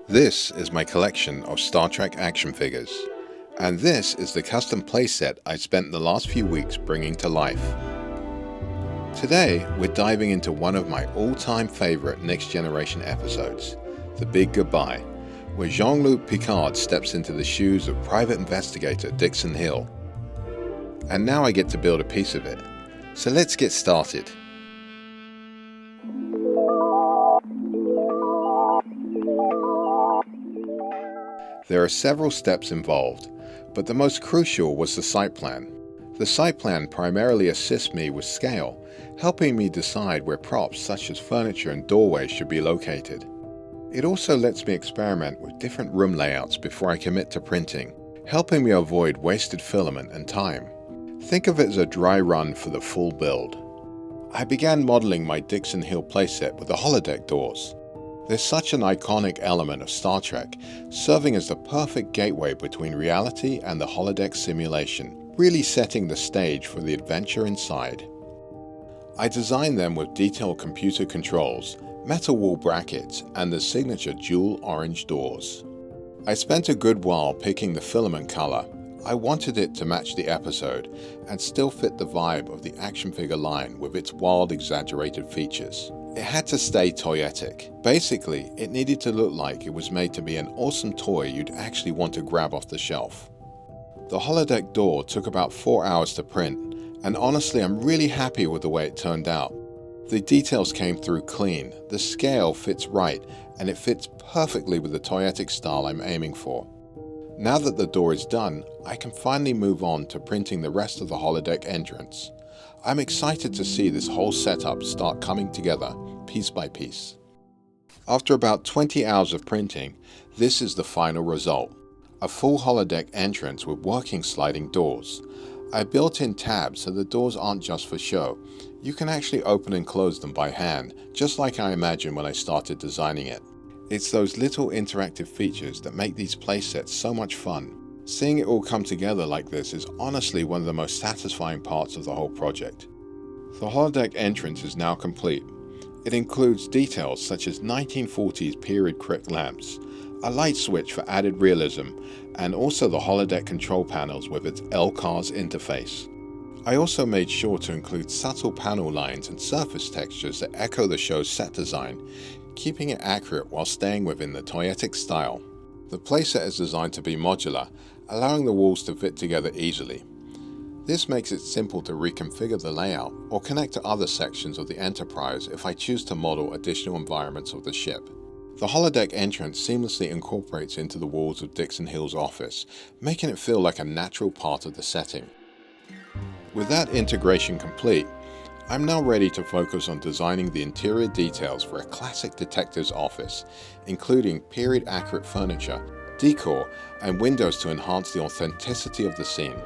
This is my collection of Star Trek action figures, and this is the custom playset I spent the last few weeks bringing to life. Today, we're diving into one of my all-time favorite Next Generation episodes, The Big Goodbye, where Jean-Luc Picard steps into the shoes of private investigator Dixon Hill. And now I get to build a piece of it. So let's get started. There are several steps involved, but the most crucial was the site plan. The site plan primarily assists me with scale, helping me decide where props such as furniture and doorways should be located. It also lets me experiment with different room layouts before I commit to printing, helping me avoid wasted filament and time. Think of it as a dry run for the full build. I began modeling my Dixon Hill playset with the holodeck doors. They're such an iconic element of Star Trek, serving as the perfect gateway between reality and the holodeck simulation, really setting the stage for the adventure inside. I designed them with detailed computer controls, metal wall brackets, and the signature dual orange doors. I spent a good while picking the filament color. I wanted it to match the episode and still fit the vibe of the action figure line with its wild, exaggerated features. It had to stay toyetic. Basically, it needed to look like it was made to be an awesome toy you'd actually want to grab off the shelf. The holodeck door took about 4 hours to print, and honestly I'm really happy with the way it turned out. The details came through clean, the scale fits right, and it fits perfectly with the toyetic style I'm aiming for. Now that the door is done, I can finally move on to printing the rest of the holodeck entrance. I'm excited to see this whole setup start coming together, piece by piece. After about 20 hours of printing, this is the final result. A full holodeck entrance with working sliding doors. I built in tabs so the doors aren't just for show. You can actually open and close them by hand, just like I imagined when I started designing it. It's those little interactive features that make these playsets so much fun. Seeing it all come together like this is honestly one of the most satisfying parts of the whole project. The holodeck entrance is now complete. It includes details such as 1940s period crypt lamps, a light switch for added realism, and also the holodeck control panels with its LCARS interface. I also made sure to include subtle panel lines and surface textures that echo the show's set design, keeping it accurate while staying within the toyetic style. The playset is designed to be modular, allowing the walls to fit together easily. This makes it simple to reconfigure the layout or connect to other sections of the Enterprise if I choose to model additional environments of the ship. The holodeck entrance seamlessly incorporates into the walls of Dixon Hill's office, making it feel like a natural part of the setting. With that integration complete, I'm now ready to focus on designing the interior details for a classic detective's office, including period-accurate furniture, decor, and windows to enhance the authenticity of the scene.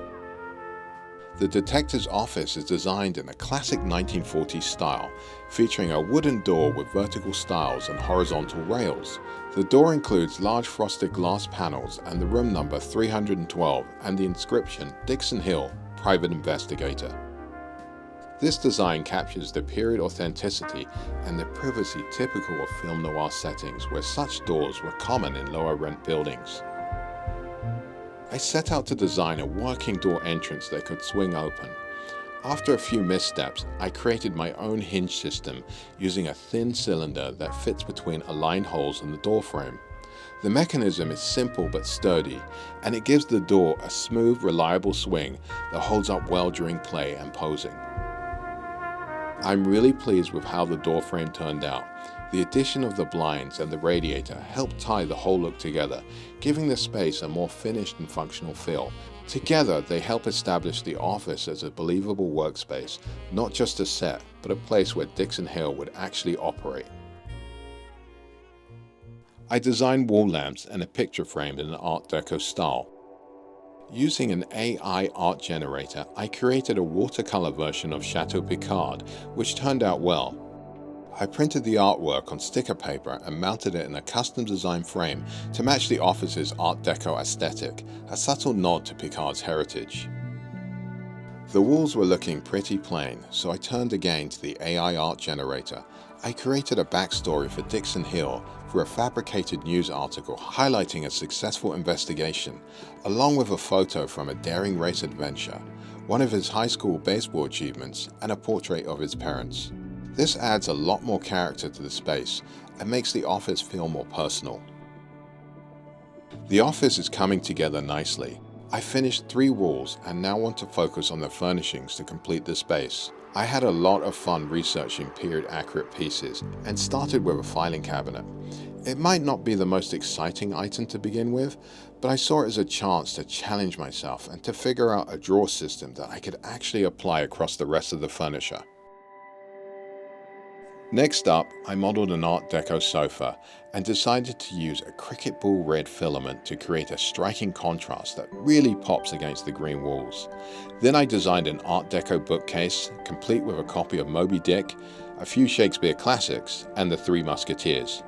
The detective's office is designed in a classic 1940s style, featuring a wooden door with vertical stiles and horizontal rails. The door includes large frosted glass panels and the room number 312 and the inscription Dixon Hill, Private Investigator. This design captures the period authenticity and the privacy typical of film noir settings where such doors were common in lower rent buildings. I set out to design a working door entrance that could swing open. After a few missteps, I created my own hinge system using a thin cylinder that fits between aligned holes in the door frame. The mechanism is simple but sturdy, and it gives the door a smooth, reliable swing that holds up well during play and posing. I'm really pleased with how the door frame turned out. The addition of the blinds and the radiator helped tie the whole look together, giving the space a more finished and functional feel. Together, they help establish the office as a believable workspace, not just a set, but a place where Dixon Hill would actually operate. I designed wall lamps and a picture frame in an Art Deco style. Using an AI art generator, I created a watercolor version of Chateau Picard, which turned out well. I printed the artwork on sticker paper and mounted it in a custom design frame to match the office's Art Deco aesthetic, a subtle nod to Picard's heritage. The walls were looking pretty plain, so I turned again to the AI art generator. I created a backstory for Dixon Hill for a fabricated news article highlighting a successful investigation, along with a photo from a daring race adventure, one of his high school baseball achievements, and a portrait of his parents. This adds a lot more character to the space and makes the office feel more personal. The office is coming together nicely. I finished 3 walls and now want to focus on the furnishings to complete the space. I had a lot of fun researching period-accurate pieces and started with a filing cabinet. It might not be the most exciting item to begin with, but I saw it as a chance to challenge myself and to figure out a drawer system that I could actually apply across the rest of the furniture. Next up, I modeled an Art Deco sofa and decided to use a cricket ball red filament to create a striking contrast that really pops against the green walls. Then I designed an Art Deco bookcase, complete with a copy of Moby Dick, a few Shakespeare classics, and the Three Musketeers.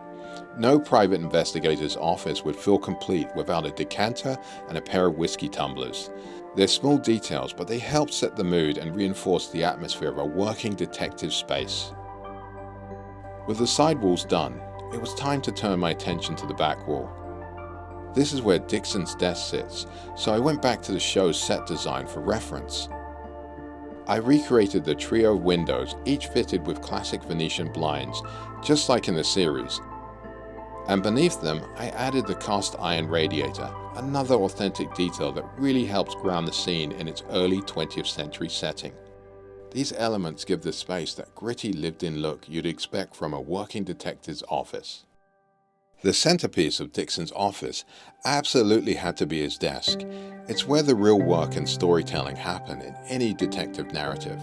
No private investigator's office would feel complete without a decanter and a pair of whiskey tumblers. They're small details, but they help set the mood and reinforce the atmosphere of a working detective space. With the side walls done, it was time to turn my attention to the back wall. This is where Dixon's desk sits, so I went back to the show's set design for reference. I recreated the trio of windows, each fitted with classic Venetian blinds, just like in the series. And beneath them, I added the cast iron radiator, another authentic detail that really helps ground the scene in its early 20th century setting. These elements give the space that gritty lived-in look you'd expect from a working detective's office. The centerpiece of Dixon's office absolutely had to be his desk. It's where the real work and storytelling happen in any detective narrative.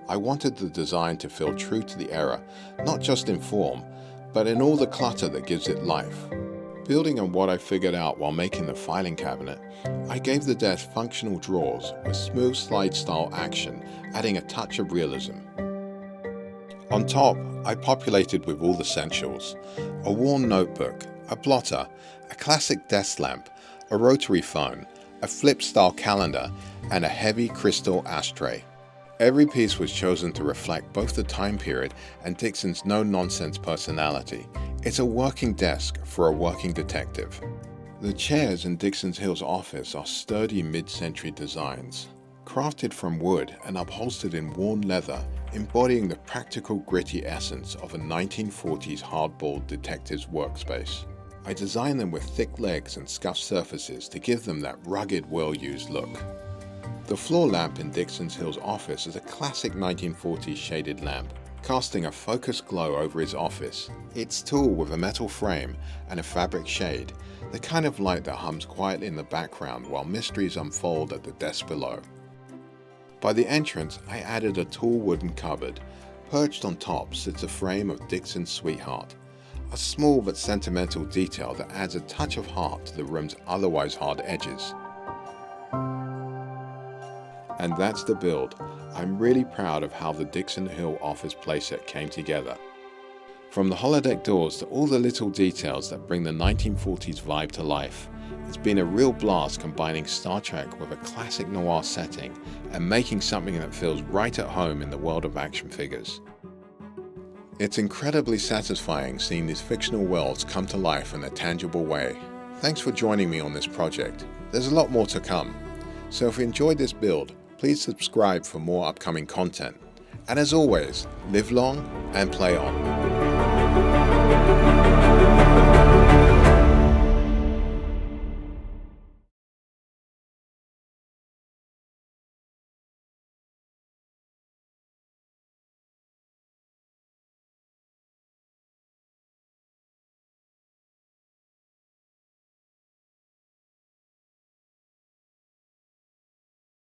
I wanted the design to feel true to the era, not just in form, but in all the clutter that gives it life. Building on what I figured out while making the filing cabinet, I gave the desk functional drawers with smooth slide-style action, adding a touch of realism. On top, I populated with all the essentials: a worn notebook, a blotter, a classic desk lamp, a rotary phone, a flip-style calendar, and a heavy crystal ashtray. Every piece was chosen to reflect both the time period and Dixon's no-nonsense personality. It's a working desk for a working detective. The chairs in Dixon Hill's office are sturdy mid-century designs, crafted from wood and upholstered in worn leather, embodying the practical, gritty essence of a 1940s hardboiled detective's workspace. I designed them with thick legs and scuffed surfaces to give them that rugged, well-used look. The floor lamp in Dixon Hill's office is a classic 1940s shaded lamp, casting a focused glow over his office. It's tall with a metal frame and a fabric shade, the kind of light that hums quietly in the background while mysteries unfold at the desk below. By the entrance, I added a tall wooden cupboard. Perched on top sits a frame of Dixon's sweetheart, a small but sentimental detail that adds a touch of heart to the room's otherwise hard edges. And that's the build. I'm really proud of how the Dixon Hill office playset came together. From the holodeck doors to all the little details that bring the 1940s vibe to life, it's been a real blast combining Star Trek with a classic noir setting and making something that feels right at home in the world of action figures. It's incredibly satisfying seeing these fictional worlds come to life in a tangible way. Thanks for joining me on this project. There's a lot more to come. So if you enjoyed this build, please subscribe for more upcoming content. And as always, live long and play on.